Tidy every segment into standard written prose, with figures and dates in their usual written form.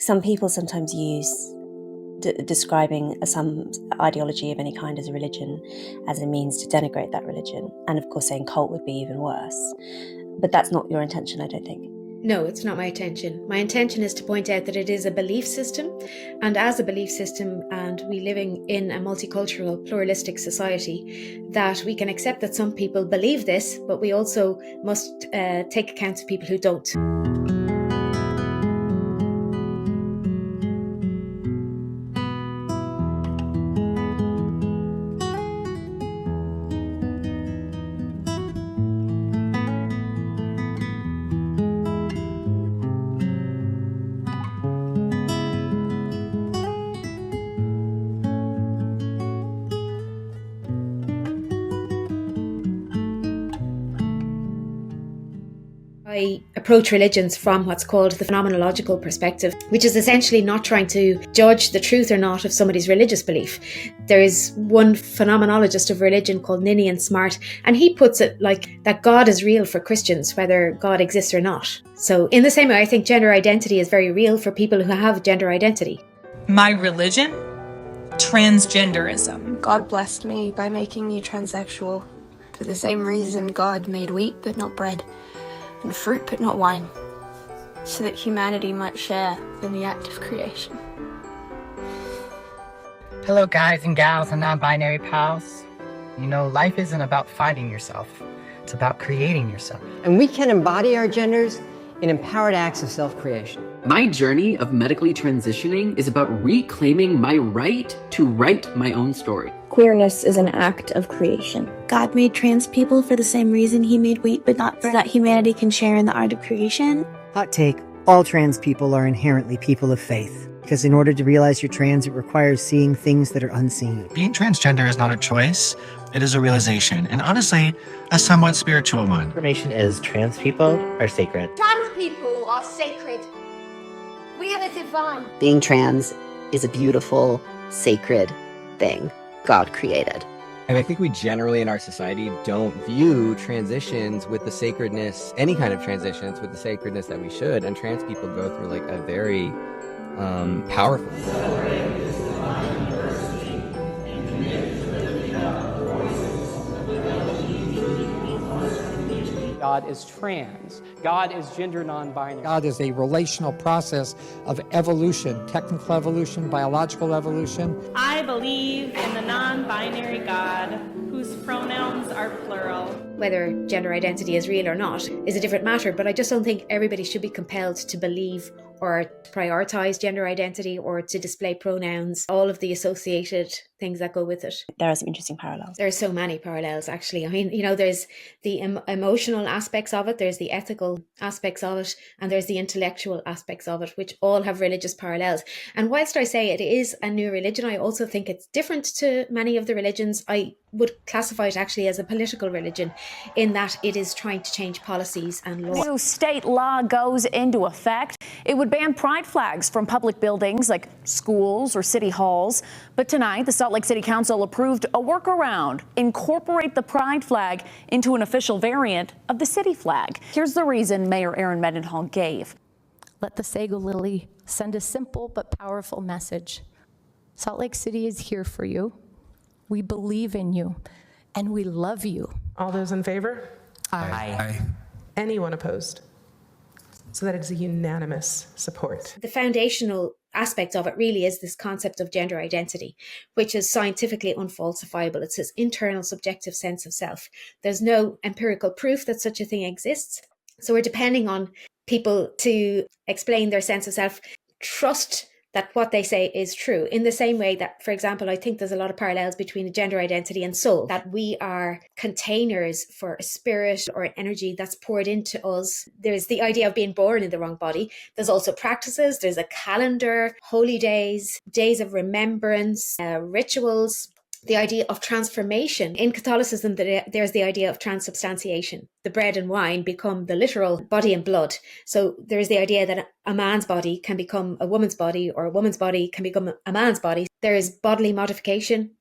Some people sometimes use describing some ideology of any kind as a religion as a means to denigrate that religion. And of course, saying cult would be even worse. But that's not your intention, I don't think. No, it's not my intention. My intention is to point out that it is a belief system, and as a belief system, and we living in a multicultural, pluralistic society, that we can accept that some people believe this, but we also must take account of people who don't. I approach religions from what's called the phenomenological perspective, which is essentially not trying to judge the truth or not of somebody's religious belief. There is one phenomenologist of religion called Ninian Smart, and he puts it like that God is real for Christians, whether God exists or not. So in the same way, I think gender identity is very real for people who have gender identity. My religion? Transgenderism. God blessed me by making me transsexual for the same reason God made wheat but not bread, and fruit but not wine, so that humanity might share in the act of creation. Hello guys and gals and non-binary pals. You know, life isn't about finding yourself, it's about creating yourself. And we can embody our genders in empowered acts of self-creation. My journey of medically transitioning is about reclaiming my right to write my own story. Queerness is an act of creation. God made trans people for the same reason he made wheat, but not so that humanity can share in the art of creation. Hot take, all trans people are inherently people of faith. Because in order to realize you're trans, it requires seeing things that are unseen. Being transgender is not a choice, it is a realization, and honestly, a somewhat spiritual one. Information is trans people are sacred. Trans people are sacred. We are the divine. Being trans is a beautiful, sacred thing God created. And I think we generally in our society don't view transitions with the sacredness, any kind of transitions with the sacredness that we should. And trans people go through like a very powerful. God is trans. God is gender non-binary. God is a relational process of evolution, technical evolution, biological evolution. I believe in the non-binary God whose pronouns are plural. Whether gender identity is real or not is a different matter, but I just don't think everybody should be compelled to believe or prioritize gender identity or to display pronouns, all of the associated things that go with it. There are some interesting parallels. There are so many parallels, actually. I mean, you know, there's the emotional aspects of it, there's the ethical aspects of it, and there's the intellectual aspects of it, which all have religious parallels. And whilst I say it is a new religion, I also think it's different to many of the religions. I would classify it actually as a political religion in that it is trying to change policies and law. New state law goes into effect. It would ban pride flags from public buildings like schools or city halls. But tonight, the Salt Lake City Council approved a workaround, incorporate the pride flag into an official variant of the city flag. Here's the reason Mayor Erin Mendenhall gave. Let the Sago Lily send a simple but powerful message. Salt Lake City is here for you. We believe in you, and we love you. All those in favor? Aye. Aye. Anyone opposed? So that is a unanimous support. The foundational aspect of it really is this concept of gender identity, which is scientifically unfalsifiable. It's this internal subjective sense of self. There's no empirical proof that such a thing exists. So we're depending on people to explain their sense of self, trust that what they say is true. In the same way that, for example, I think there's a lot of parallels between a gender identity and soul, that we are containers for a spirit or an energy that's poured into us. There's the idea of being born in the wrong body. There's also practices. There's a calendar, holy days, days of remembrance, rituals. The idea of transformation. In Catholicism, there's the idea of transubstantiation. The bread and wine become the literal body and blood. So there's the idea that a man's body can become a woman's body, or a woman's body can become a man's body. There is bodily modification.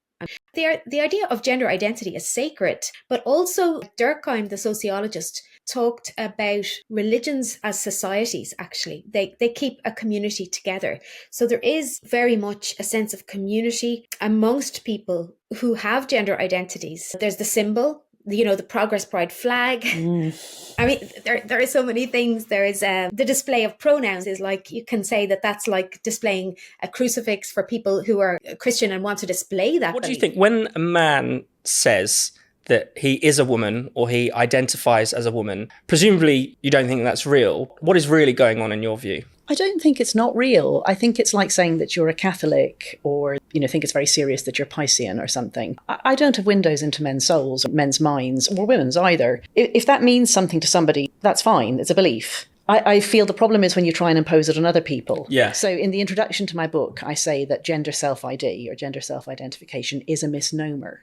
The idea of gender identity is sacred, but also Durkheim, the sociologist, talked about religions as societies, actually. They keep a community together. So there is very much a sense of community amongst people who have gender identities. There's the symbol, the Progress Pride flag. I mean, there are so many things. There is the display of pronouns is like, you can say that's like displaying a crucifix for people who are Christian and want to display that. What do you think when a man says that he is a woman or he identifies as a woman? Presumably you don't think that's real. What is really going on in your view? I don't think it's not real. I think it's like saying that you're a Catholic or, think it's very serious that you're Piscean or something. I don't have windows into men's souls, or men's minds, or women's either. If that means something to somebody, that's fine. It's a belief. I feel the problem is when you try and impose it on other people. Yeah. So in the introduction to my book, I say that gender self-ID or gender self-identification is a misnomer.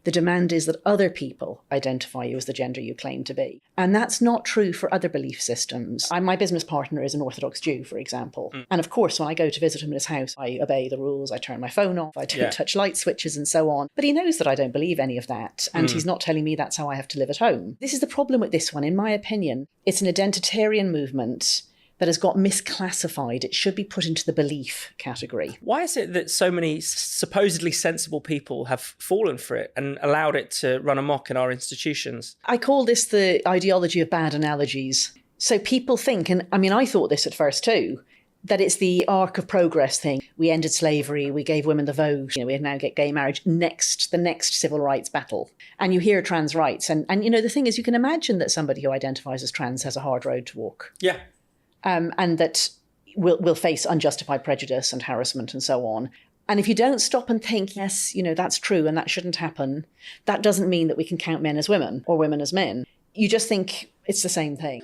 The demand is that other people identify you as the gender you claim to be. And that's not true for other belief systems. My business partner is an Orthodox Jew, for example. And of course, when I go to visit him in his house, I obey the rules. I turn my phone off. I don't touch light switches and so on. But he knows that I don't believe any of that. And he's not telling me that's how I have to live at home. This is the problem with this one. In my opinion, it's an identitarian movement that has got misclassified. It should be put into the belief category. Why is it that so many supposedly sensible people have fallen for it and allowed it to run amok in our institutions? I call this the ideology of bad analogies. So people think, and I mean, I thought this at first too, that it's the arc of progress thing. We ended slavery, we gave women the vote, we now get gay marriage, the next civil rights battle. And you hear trans rights. And the thing is, you can imagine that somebody who identifies as trans has a hard road to walk. Yeah. And that will face unjustified prejudice and harassment and so on. And if you don't stop and think, yes, that's true and that shouldn't happen, that doesn't mean that we can count men as women or women as men. You just think it's the same thing.